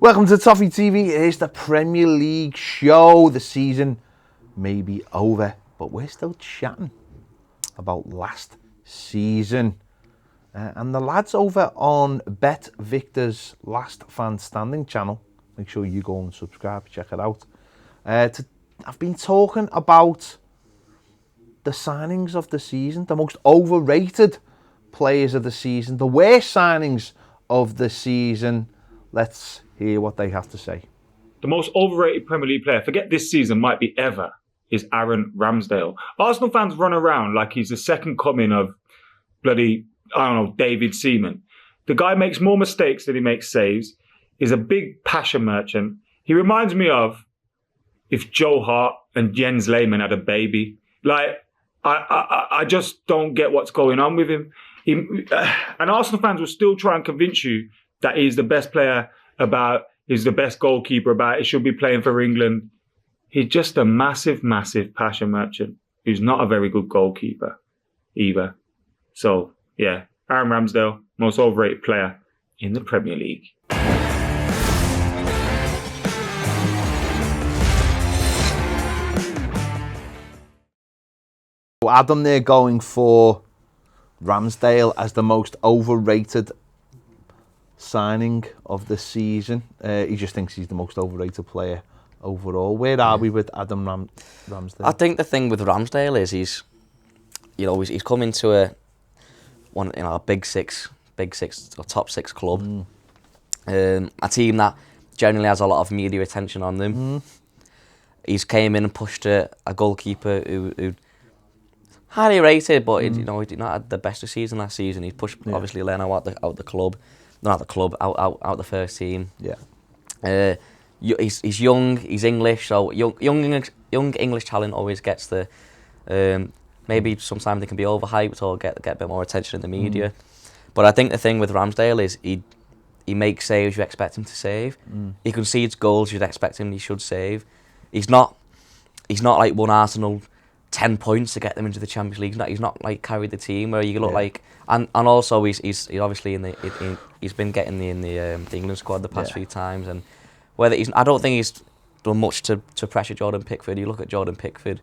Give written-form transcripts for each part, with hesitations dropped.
Welcome to Toffee TV. Here's the Premier League show. The season may be over, but we're still chatting about last season. And the lads over on Bet Victor's Last Fan Standing channel, make sure you go and subscribe, check it out. I've been talking about the signings of the season, the most overrated players of the season, the worst signings of the season. Let's hear what they have to say. The most overrated Premier League player, forget this season, might be ever, is Aaron Ramsdale. Arsenal fans run around like he's the second coming of bloody, David Seaman. The guy makes more mistakes than he makes saves. He's a big passion merchant. He reminds me of if Joe Hart and Jens Lehmann had a baby. I just don't get what's going on with him. And Arsenal fans will still try and convince you that he's the best player he's the best goalkeeper he should be playing for England. He's just a massive, massive passion merchant who's not a very good goalkeeper either. So, yeah, Aaron Ramsdale, most overrated player in the Premier League. Adam there going for Ramsdale as the most overrated signing of the season. He just thinks he's the most overrated player overall. Where are we with Adam Ramsdale? I think the thing with Ramsdale is he's come into a big six or top six club. A team that generally has a lot of media attention on them. He's came in and pushed a goalkeeper who highly rated, but he did not have the best of season last season. He pushed obviously Leno out the club. Not the club, out the first team. Yeah. He's young, he's English, so young English talent always gets the maybe sometimes they can be overhyped or get a bit more attention in the media. But I think the thing with Ramsdale is he makes saves you expect him to save. He concedes goals you'd expect he should save. He's not like won Arsenal 10 points to get them into the Champions League. He's not like carried the team where you look like, and also he's obviously he's been getting in the England squad the past few times, and I don't think he's done much to pressure Jordan Pickford. You look at Jordan Pickford,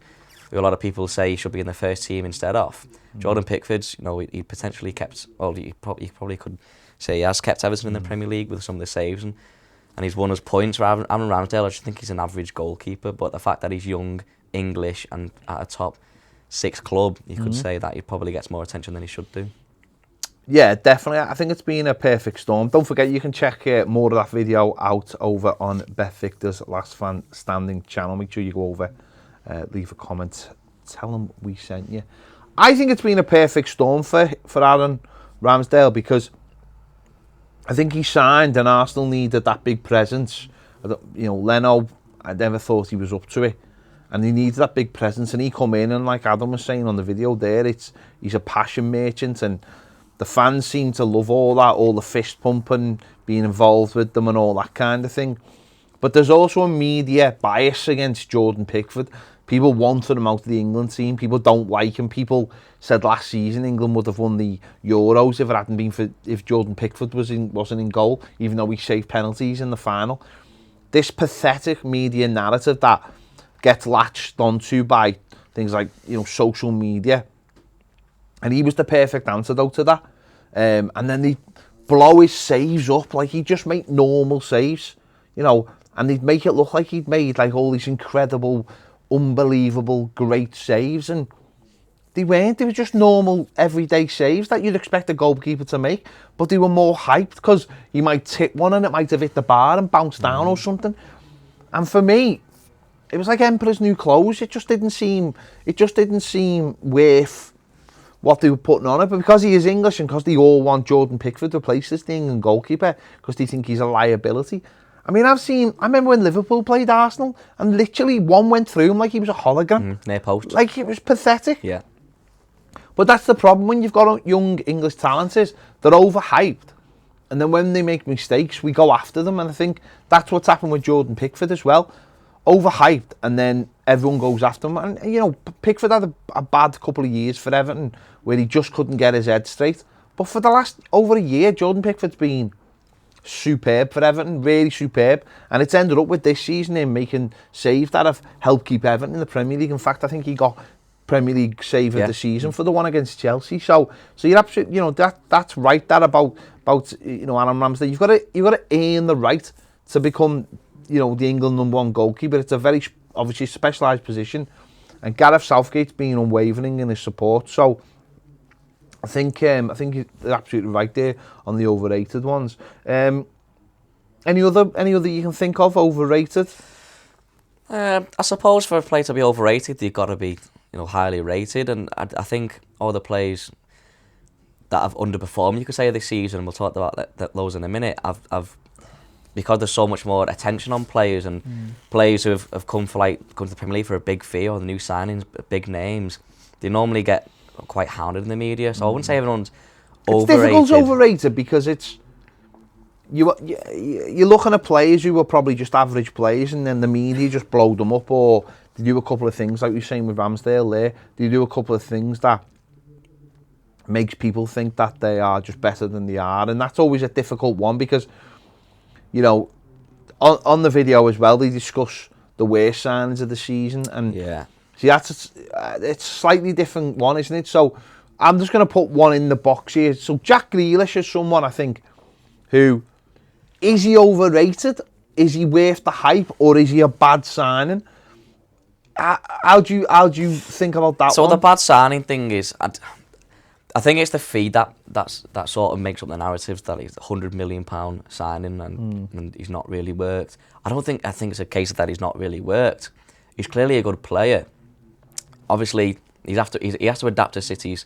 who a lot of people say he should be in the first team instead of. Jordan Pickford's, he potentially kept, he probably could say he has kept Everton in the Premier League with some of the saves, and he's won us points. Aaron Ramsdale, I just think he's an average goalkeeper, but the fact that he's young, English, and at a top six club, you could say that he probably gets more attention than he should do. Yeah, definitely. I think it's been a perfect storm. Don't forget, you can check more of that video out over on Bet Victor's Last Fan Standing channel. Make sure you go over, leave a comment, tell them we sent you. I think it's been a perfect storm for Aaron Ramsdale, because I think he signed and Arsenal needed that big presence. Leno, I never thought he was up to it. And he needs that big presence, and he come in, and like Adam was saying on the video there, he's a passion merchant, and the fans seem to love all that, all the fist pumping, being involved with them and all that kind of thing. But there's also a media bias against Jordan Pickford. People wanted him out of the England team. People don't like him. People said last season England would have won the Euros if it hadn't been if Jordan Pickford wasn't in goal, even though he saved penalties in the final. This pathetic media narrative that gets latched onto by things like social media, and he was the perfect antidote to that. And then they blow his saves up, like he'd just make normal saves, and they'd make it look like he'd made like all these incredible, unbelievable, great saves, and they weren't. They were just normal, everyday saves that you'd expect a goalkeeper to make, but they were more hyped because he might tip one and it might have hit the bar and bounced down or something. And for me, it was like Emperor's New Clothes. It just didn't seem worth what they were putting on it. But because he is English and because they all want Jordan Pickford to replace this thing and goalkeeper, because they think he's a liability. I mean, I remember when Liverpool played Arsenal, and literally one went through him like he was a hologram. Near post. Like, it was pathetic. Yeah. But that's the problem when you've got young English talents, is they're overhyped. And then when they make mistakes, we go after them. And I think that's what's happened with Jordan Pickford as well. Overhyped, and then everyone goes after him. And, Pickford had a bad couple of years for Everton where he just couldn't get his head straight. But for the last over a year, Jordan Pickford's been superb for Everton, really superb. And it's ended up with this season him making saves that have helped keep Everton in the Premier League. In fact, I think he got Premier League save of the season for the one against Chelsea. So you're absolutely, that's right. That about Aaron Ramsdale. You've got to earn the right to become, the England #1 goalkeeper. It's a very obviously specialised position, and Gareth Southgate's been unwavering in his support. So I think you're absolutely right there on the overrated ones. Any other you can think of overrated? I suppose for a player to be overrated, you've got to be highly rated, and I think all the players that have underperformed, you could say, this season, and we'll talk about those in a minute, I've because there's so much more attention on players, and players who have come to the Premier League for a big fee, or the new signings, big names, they normally get quite hounded in the media. So I wouldn't say everyone's overrated. It's difficult to overrated because it's you're looking at players who were probably just average players, and then the media just blow them up, or they do a couple of things like you're saying with Ramsdale there. They do a couple of things that makes people think that they are just better than they are, and that's always a difficult one because on the video as well they discuss the worst signs of the season, and see, it's a slightly different one, isn't it? So I'm just going to put one in the box here. So Jack Grealish is someone, I think, who, is he overrated? Is he worth the hype, or is he a bad signing? How do you think about that So one? the bad signing thing is, I think it's the fee that sort of makes up the narrative that he's a £100 million signing and he's not really worked. I think it's a case that he's not really worked. He's clearly a good player. Obviously, he has to adapt to City's,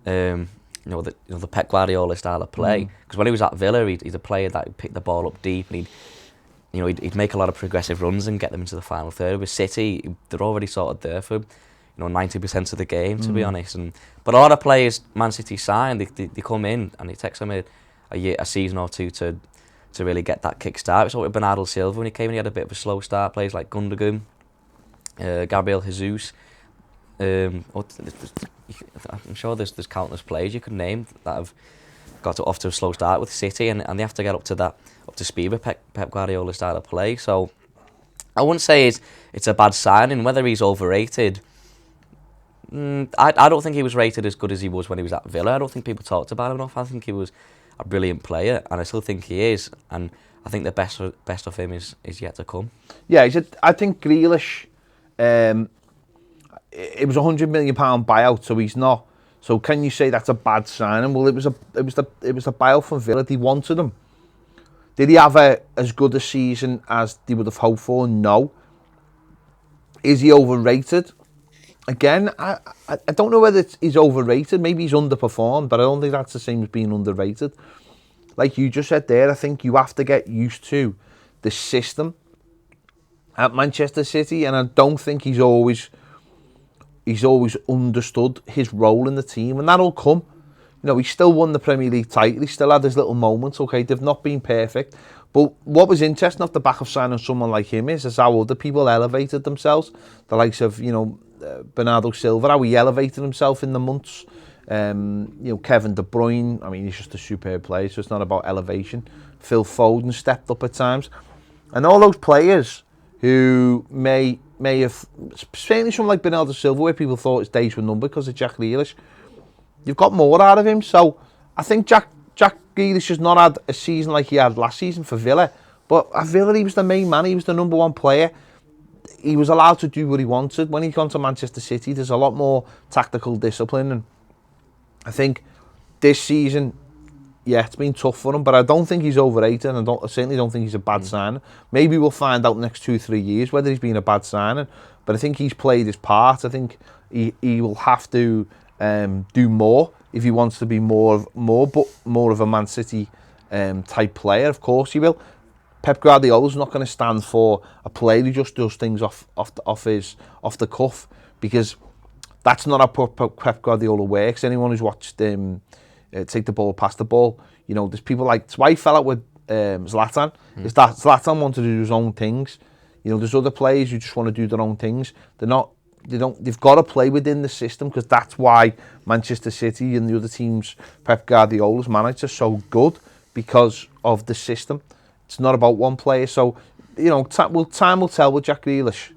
the Pep Guardiola style of play. Because when he was at Villa, he's a player that would pick the ball up deep, and he'd make a lot of progressive runs and get them into the final third. With City, they're already sort of there for 90% of the game, to be honest. But a lot of players Man City sign, they come in and it takes them a season or two to really get that kick start. We saw it with Bernardo Silva when he came in, he had a bit of a slow start. Players like Gundogan, Gabriel Jesus. I'm sure there's countless players you could name that have got off to a slow start with City, and they have to get up to speed with Pep Guardiola style of play. So I wouldn't say it's a bad signing. Whether he's overrated, I don't think he was rated as good as he was when he was at Villa. I don't think people talked about him enough. I think he was a brilliant player, and I still think he is. And I think the best of him is yet to come. Yeah, I think Grealish. It was £100 million buyout, so he's not. So can you say that's a bad signing? Well, it was the buyout from Villa. They wanted him. Did he have as good a season as they would have hoped for? No. Is he overrated? Again, I don't know whether he's overrated. Maybe he's underperformed, but I don't think that's the same as being underrated. Like you just said there, I think you have to get used to the system at Manchester City, and I don't think he's always understood his role in the team, and that'll come. He still won the Premier League title. He still had his little moments. Okay, they've not been perfect, but what was interesting off the back of signing someone like him is how other people elevated themselves. The likes of Bernardo Silva, how he elevated himself in the months. Kevin De Bruyne. I mean, he's just a superb player, so it's not about elevation. Phil Foden stepped up at times, and all those players who may have, certainly someone like Bernardo Silva, where people thought his days were numbered because of Jack Grealish, you've got more out of him. So I think Jack Grealish has not had a season like he had last season for Villa, but at Villa he was the main man, he was the number one player. He was allowed to do what he wanted. When he gone to Manchester City, there's a lot more tactical discipline, and I think this season, it's been tough for him, but I don't think he's overrated, and I certainly don't think he's a bad signing. Maybe we'll find out next 2-3 years whether he's been a bad signing, but I think he's played his part. I think he will have to do more if he wants to be more of a Man City type player. Of course he will. Pep Guardiola's not going to stand for a player who just does things off the cuff, because that's not how Pep Guardiola works. Anyone who's watched take the ball, pass the ball, there's people like, that's why he fell out with Zlatan, is that Zlatan wanted to do his own things. There's other players who just want to do their own things. They've got to play within the system, because that's why Manchester City and the other teams Pep Guardiola's managed are so good, because of the system. It's not about one player. So, time will tell with Jack Grealish.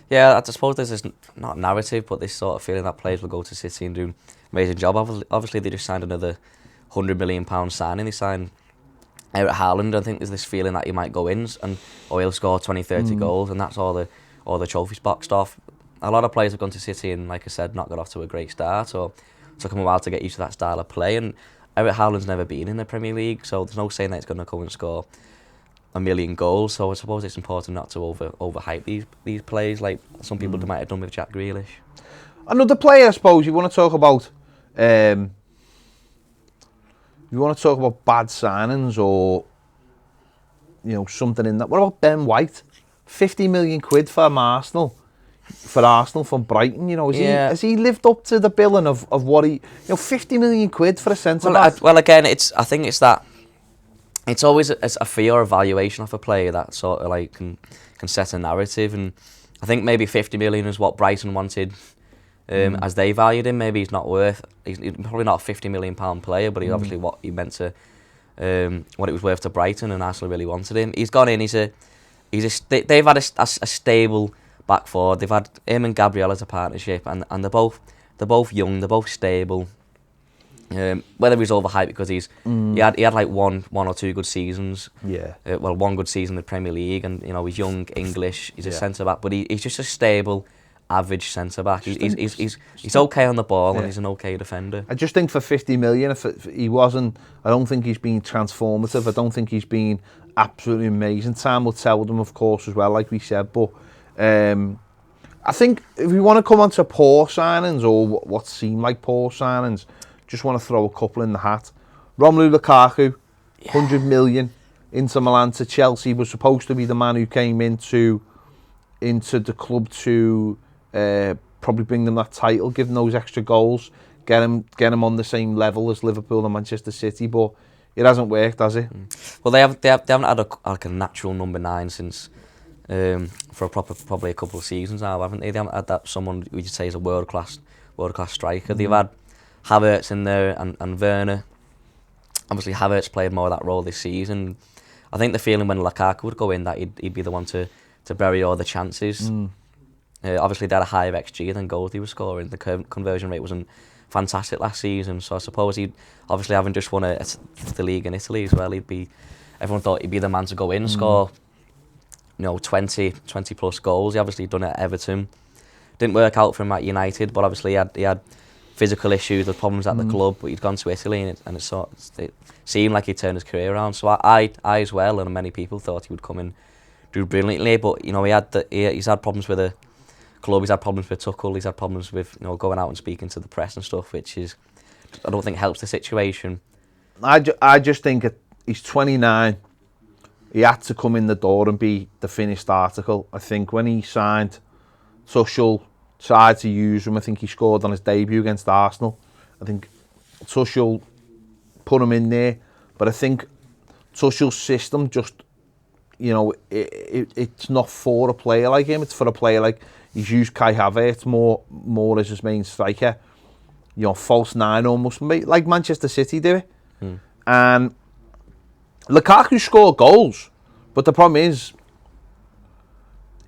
Yeah, I suppose there's this, not narrative, but this sort of feeling that players will go to City and do an amazing job. Obviously, they just signed another £100 million signing. They signed Eric Haaland. I think there's this feeling that he might go in or he'll score 20, 30 goals, and that's all the trophies boxed off. A lot of players have gone to City and, like I said, not got off to a great start, or took them a while to get used to that style of play. And Eric Haaland's never been in the Premier League, so there's no saying that he's going to come and score 1 million goals. So I suppose it's important not to overhype these players like some people might have done with Jack Grealish. Another player, I suppose, you want to talk about. You want to talk about bad signings or something in that. What about Ben White? 50 million quid for Arsenal. For Arsenal from Brighton, has he lived up to the billing of what he 50 million quid for a centre back? Well, again, I think it's that it's always a fee or evaluation of a player that sort of like can set a narrative, and I think maybe 50 million is what Brighton wanted as they valued him. Maybe he's probably not a £50 million player, but he's obviously what he meant to what it was worth to Brighton, and Arsenal really wanted him. He's gone in. They've had a stable back forward. They've had him and Gabriel as a partnership, and they're both young, they're both stable. Whether he's overhyped because he had like one or two good seasons. Yeah. One good season in the Premier League, and he's young, English. He's a centre back, but he's just a stable, average centre back. He's okay on the ball, and he's an okay defender. I just think for 50 million, if he wasn't, I don't think he's been transformative. I don't think he's been absolutely amazing. Time will tell with him, of course, as well, like we said, but. I think if we want to come on to poor signings or what seem like poor signings, just want to throw a couple in the hat. Romelu Lukaku, 100 million, Inter Milan to Chelsea, was supposed to be the man who came into the club to probably bring them that title, give them those extra goals, get him on the same level as Liverpool and Manchester City, but it hasn't worked, has it? Well, they haven't had a natural number 9 since. For probably a couple of seasons now, haven't they? They haven't had that someone we could say is a world class striker. They've had Havertz in there and Werner. Obviously, Havertz played more of that role this season. I think the feeling when Lukaku would go in that he'd be the one to bury all the chances. Obviously, they had a higher XG than goals he was scoring. The conversion rate wasn't fantastic last season, so I suppose he'd obviously having just won the league in Italy as well. Everyone thought he'd be the man to go in and score. 20 plus goals. He obviously done it at Everton. Didn't work out for him at United, but obviously he had physical issues, the problems at the club. But he'd gone to Italy, and it seemed like he'd turned his career around. So I as well, and many people thought he would come and do brilliantly. But he's had problems with the club. He's had problems with Tuchel. He's had problems with going out and speaking to the press and stuff, which I don't think helps the situation. I just think he's 29. He had to come in the door and be the finished article. I think when he signed, Tuchel tried to use him. I think he scored on his debut against Arsenal. I think Tuchel put him in there. But I think Tuchel's system just, it's not for a player like him. It's for a player like, he's used Kai Havertz more as his main striker. False 9 almost, like Manchester City do it. And Lukaku scored goals, but the problem is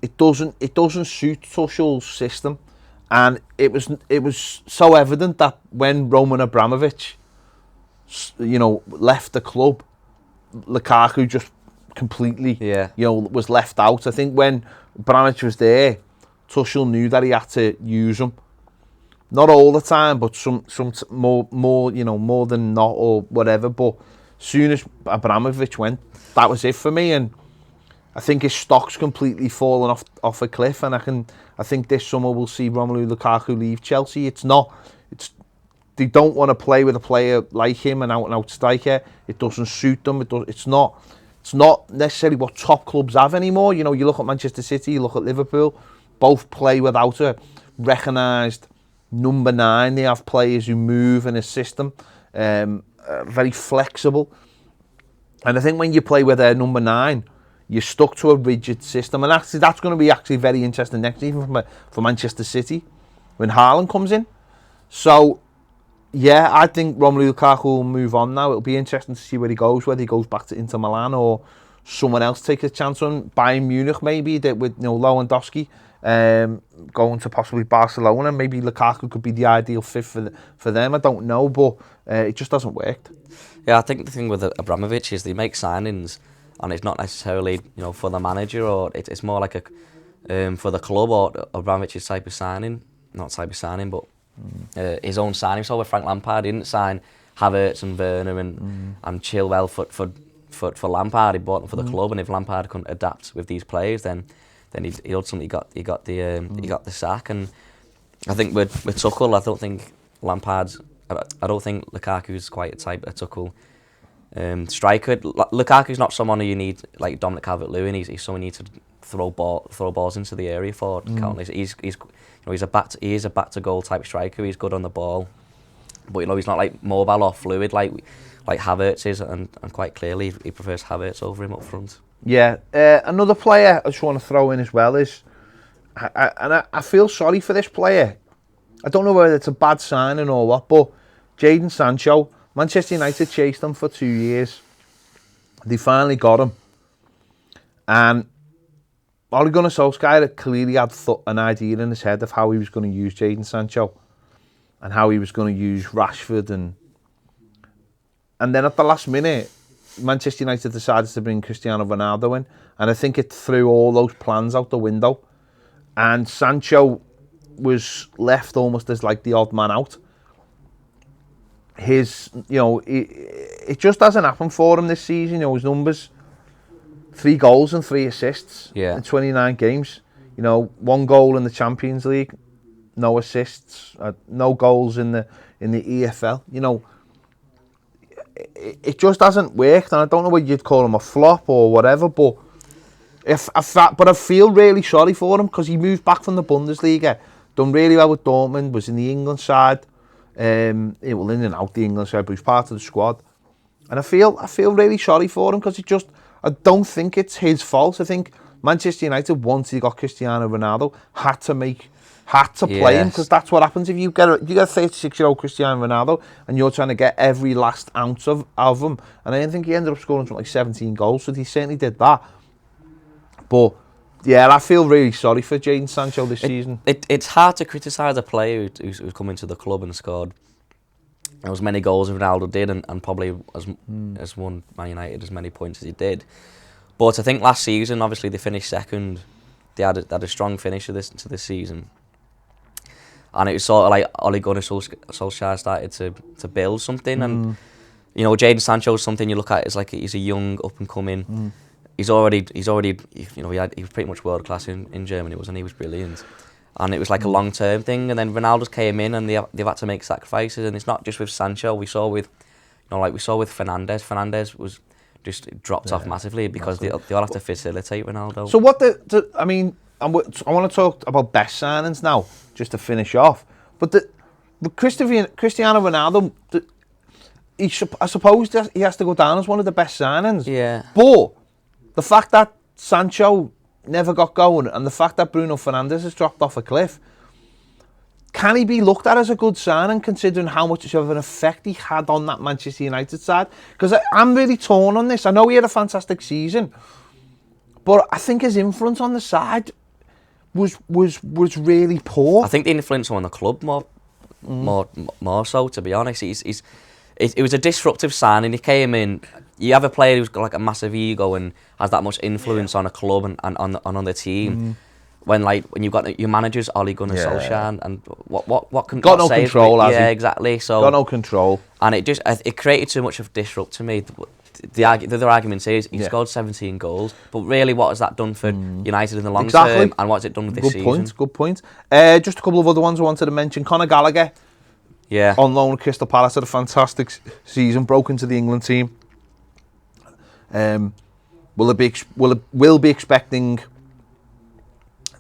it doesn't suit Tuchel's system, and it was so evident that when Roman Abramovich left the club, Lukaku just completely was left out. I think when Abramovich was there, Tuchel knew that he had to use him, not all the time, but some more more than not or whatever. But soon as Abramovich went, that was it for me, and I think his stock's completely fallen off a cliff, and I think this summer we'll see Romelu Lukaku leave Chelsea. They don't want to play with a player like him, an out-and-out striker. It doesn't suit them. It's not necessarily what top clubs have anymore. You look at Manchester City, you look at Liverpool, both play without a recognised number 9. They have players who move in a system. Very flexible, and I think when you play with a number 9, you're stuck to a rigid system, and actually that's going to be very interesting next, even for Manchester City when Haaland comes in. So Yeah, I think Romelu Lukaku will move on now. It'll be interesting to see where he goes, whether he goes back to Inter Milan or someone else takes a chance on Bayern Munich, maybe with Lewandowski going to possibly Barcelona. Maybe Lukaku could be the ideal fit for them. I don't know, but it just hasn't worked. Yeah, I think the thing with Abramovich is they make signings, and it's not necessarily for the manager, or it's more like a for the club or Abramovich's type of signing, not type of signing, but his own signing. So with Frank Lampard, he didn't sign Havertz and Werner and Chilwell for Lampard. He bought them for the club, and if Lampard couldn't adapt with these players, then he ultimately got the sack. And I think with Tuchel, I don't think Lampard's. I don't think Lukaku's quite a type of Tuchel striker. Lukaku's not someone who you need like Dominic Calvert-Lewin. He's someone you need to throw balls into the area for. He's a back to goal type striker. He's good on the ball, but he's not like mobile or fluid like Havertz is, and quite clearly he prefers Havertz over him up front. Yeah, another player I just want to throw in as well is, I feel sorry for this player. I don't know whether it's a bad signing or what, but Jadon Sancho, Manchester United chased him for 2 years. They finally got him. And Ole Gunnar Solskjaer clearly had an idea in his head of how he was going to use Jadon Sancho and how he was going to use Rashford. And then at the last minute, Manchester United decided to bring Cristiano Ronaldo in. And I think it threw all those plans out the window. And Sancho was left almost as like the odd man out. It just hasn't happened for him this season. His numbers, 3 goals and 3 assists in 29 games. 1 goal in the Champions League, no assists, no goals in the EFL. It just hasn't worked, and I don't know whether you'd call him a flop or whatever, but I feel really sorry for him because he moved back from the Bundesliga, done really well with Dortmund, was in the England side, in and out the England side, but he was part of the squad, and I feel really sorry for him because I don't think it's his fault. I think Manchester United, once he got Cristiano Ronaldo, had to play him, because that's what happens if you get a 36-year-old Cristiano Ronaldo and you're trying to get every last ounce of him. And I think he ended up scoring something like 17 goals, so he certainly did that. But yeah, I feel really sorry for Jadon Sancho this season. It's hard to criticise a player who's come into the club and scored as many goals as Ronaldo did, and probably as won Man United as many points as he did. But I think last season, obviously they finished second. They had a strong finish to this season, and it was sort of like Ole Gunnar Solskjaer started to build something. And Jadon Sancho is something you look at as like he's a young up and coming. He was pretty much world class in Germany, wasn't he? He was brilliant. And it was like a long term thing, and then Ronaldo's came in and they've had to make sacrifices, and it's not just with Sancho. We saw with Fernandes. Fernandes was just dropped off massively because they all have to facilitate Ronaldo. So what I want to talk about best signings now, just to finish off. But Cristiano Ronaldo, I suppose he has to go down as one of the best signings. Yeah. But the fact that Sancho never got going, and the fact that Bruno Fernandes has dropped off a cliff, can he be looked at as a good signing considering how much of an effect he had on that Manchester United side? Because I'm really torn on this. I know he had a fantastic season, but I think his influence on the side was really poor. I think the influence on the club more so, to be honest. It was a disruptive signing. He came in. You have a player who's got like a massive ego and has that much influence on a club and on the team. When you've got your managers Ole Gunnar Solskjaer, and what can got no control, has he? Yeah, exactly. So got no control, and it created too much of disrupt to me. The other argument is he scored 17 goals, but really, what has that done for United in the long term, and what's it done with this season? Good point. Just a couple of other ones I wanted to mention. Conor Gallagher, on loan at Crystal Palace, had a fantastic season. Broke into the England team. Will be expecting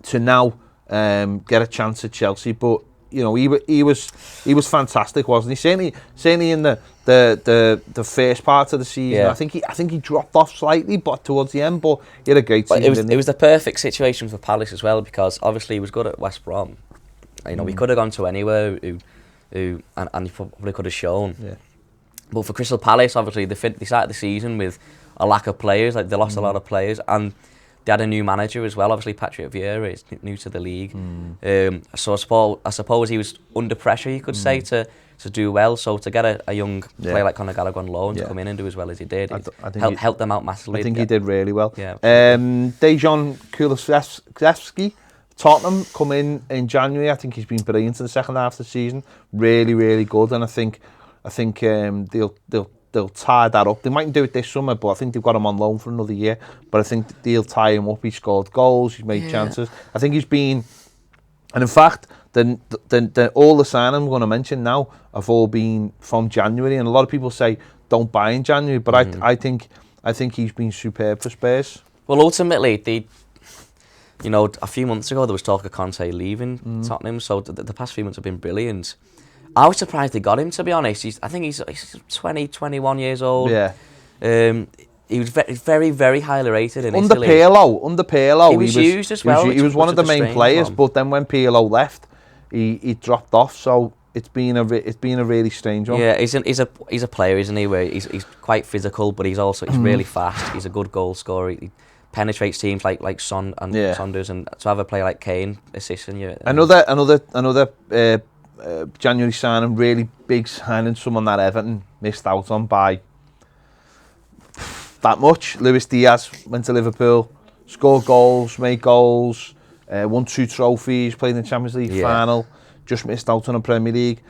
to now get a chance at Chelsea, but he was fantastic, wasn't he? Certainly in the first part of the season. Yeah. I think he dropped off slightly, but towards the end. But he had a great season. It was the perfect situation for Palace as well, because obviously he was good at West Brom. We could have gone to anywhere who and he probably could have shown. Yeah. But for Crystal Palace, obviously, they started the season with a lack of players. Like, they lost a lot of players, and they had a new manager as well. Obviously, Patrick Vieira is new to the league. So I suppose he was under pressure, you could say, to do well. So to get a young player like Conor Gallagher on loan to come in and do as well as he did, helped them out massively. I think he did really well. Yeah. Dejan Kulusevski, Tottenham, come in January. I think he's been brilliant in the second half of the season. Really, really good. And I think they'll tie that up. They mightn't do it this summer, but I think they've got him on loan for another year. But I think they'll tie him up. He scored goals. He's made chances. I think he's been, and in fact, all the signings I'm going to mention now have all been from January. And a lot of people say don't buy in January, but I think he's been superb for Spurs. Well, ultimately, a few months ago there was talk of Conte leaving Tottenham, so the past few months have been brilliant. I was surprised they got him, to be honest. I think he's 20, 21 years old. Yeah. He was very, very highly rated in Under Italy. Pirlo, he was used as well. He was one of the main players, but then when Pirlo left, he dropped off. So it's been a really strange one. Yeah, he's a player, isn't he? Where he's quite physical, but he's really fast. He's a good goal scorer. He penetrates teams like Son and Saunders, and to have a player like Kane assisting you. Another January signing, really big signing, someone that Everton missed out on by that much. Luis Diaz went to Liverpool, scored goals, made goals, won 2 trophies, played in the Champions League final, just missed out on the Premier League.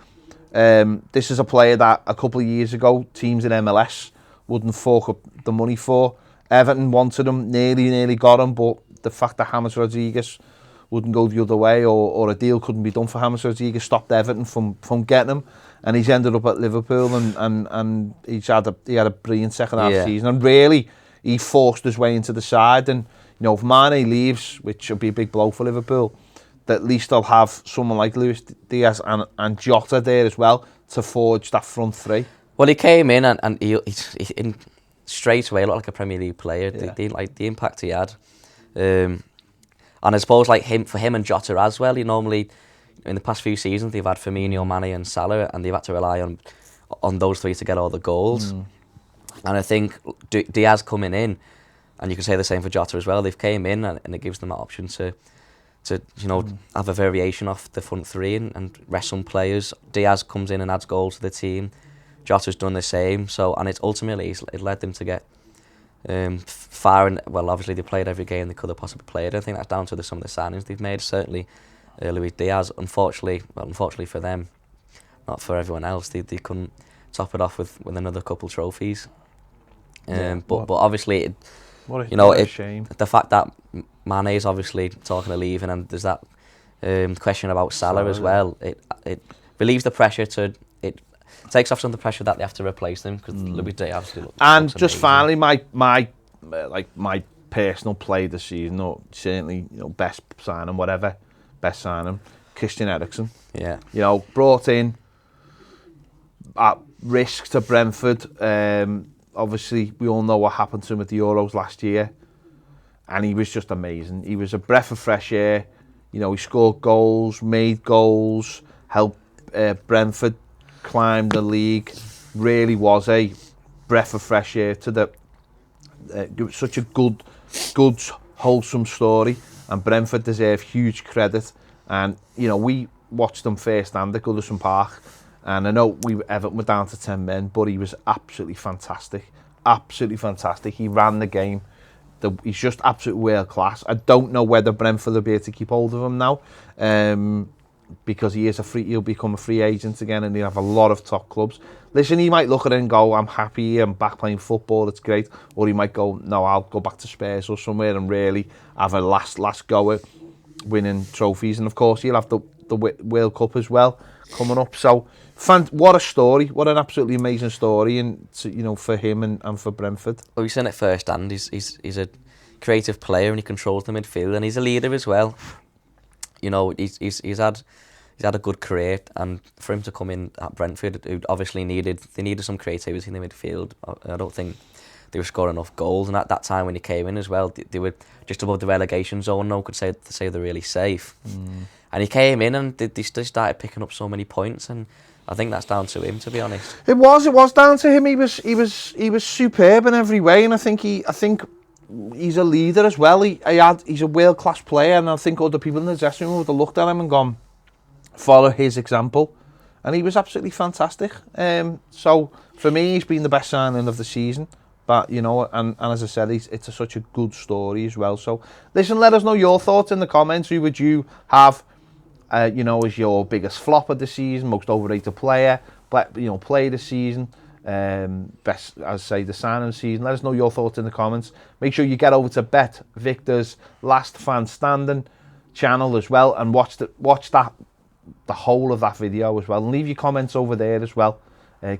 This is a player that a couple of years ago teams in MLS wouldn't fork up the money for. Everton wanted him, nearly got him, but the fact that James Rodriguez wouldn't go the other way, or a deal couldn't be done for James Rodriguez, stopped Everton from getting him, and he's ended up at Liverpool, and he had a brilliant second half season, and really he forced his way into the side. And if Mane leaves, which will be a big blow for Liverpool, that at least they'll have someone like Luis Diaz and Jota there as well to forge that front three. Well, he came in and he straight away looked like a Premier League player. The impact he had. And I suppose for him and Jota as well, he normally, in the past few seasons, they've had Firmino, Mane and Salah, and they've had to rely on those three to get all the goals. And I think Diaz coming in, and you can say the same for Jota as well, they've came in and it gives them that option to have a variation off the front three and rest some players. Diaz comes in and adds goals to the team. Jota's done the same, and it's ultimately it led them to get far, and well, obviously they played every game they could have possibly played. I think that's down to some of the signings they've made. Certainly, Luis Diaz. Unfortunately for them, not for everyone else, they couldn't top it off with another couple trophies. But obviously, what a shame. The fact that Mane is obviously talking of leaving, and there's that question about Salah as well. It relieves the pressure It takes off some of the pressure that they have to replace them, because Luis Diaz looks and just amazing. finally, my personal play this season, or certainly best signing, Christian Eriksen. Yeah. Brought in at risk to Brentford. Obviously, we all know what happened to him at the Euros last year, and he was just amazing. He was a breath of fresh air. He scored goals, made goals, helped Brentford climb the league. Really was a breath of fresh air to the. Such a good, wholesome story, and Brentford deserve huge credit. And we watched them first hand at Goodison Park, and I know Everton were down to 10 men, but he was absolutely fantastic. He ran the game. He's just absolute world class. I don't know whether Brentford will be able to keep hold of him now, because he'll become a free agent again, and he'll have a lot of top clubs. Listen, he might look at it and go, I'm happy, I'm back playing football, it's great. Or he might go, no, I'll go back to Spurs or somewhere and really have a last go at winning trophies. And of course, he'll have the World Cup as well coming up. So, what a story, what an absolutely amazing story, and for him and for Brentford. Well, we've seen it firsthand. He's a creative player, and he controls the midfield, and he's a leader as well. He's had a good career, and for him to come in at Brentford, who obviously needed some creativity in the midfield. I don't think they were scoring enough goals, and at that time when he came in as well, they were just above the relegation zone. No one could say they're really safe. And he came in and they started picking up so many points, and I think that's down to him, to be honest. It was down to him. He was superb in every way, and I think he's a leader as well. He's a world class player, and I think other people in the dressing room would have looked at him and gone, follow his example, and he was absolutely fantastic. So for me, he's been the best signing of the season. But and as I said, it's such a good story as well. So listen, let us know your thoughts in the comments. Who would you have? As your biggest flop of the season, most overrated player, play of the season, best, as I say, the sign of the season. Let us know your thoughts in the comments. Make sure you get over to Bet Victor's Last Fan Standing channel as well, and watch the whole of that video as well, and leave your comments over there as well.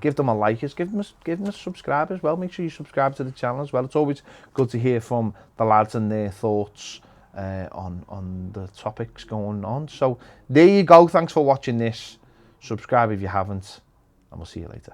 Give them a like, give them a subscribe as well. Make sure you subscribe to the channel as well. It's always good to hear from the lads and their thoughts on the topics going on. So there you go. Thanks for watching this. Subscribe if you haven't, and we'll see you later.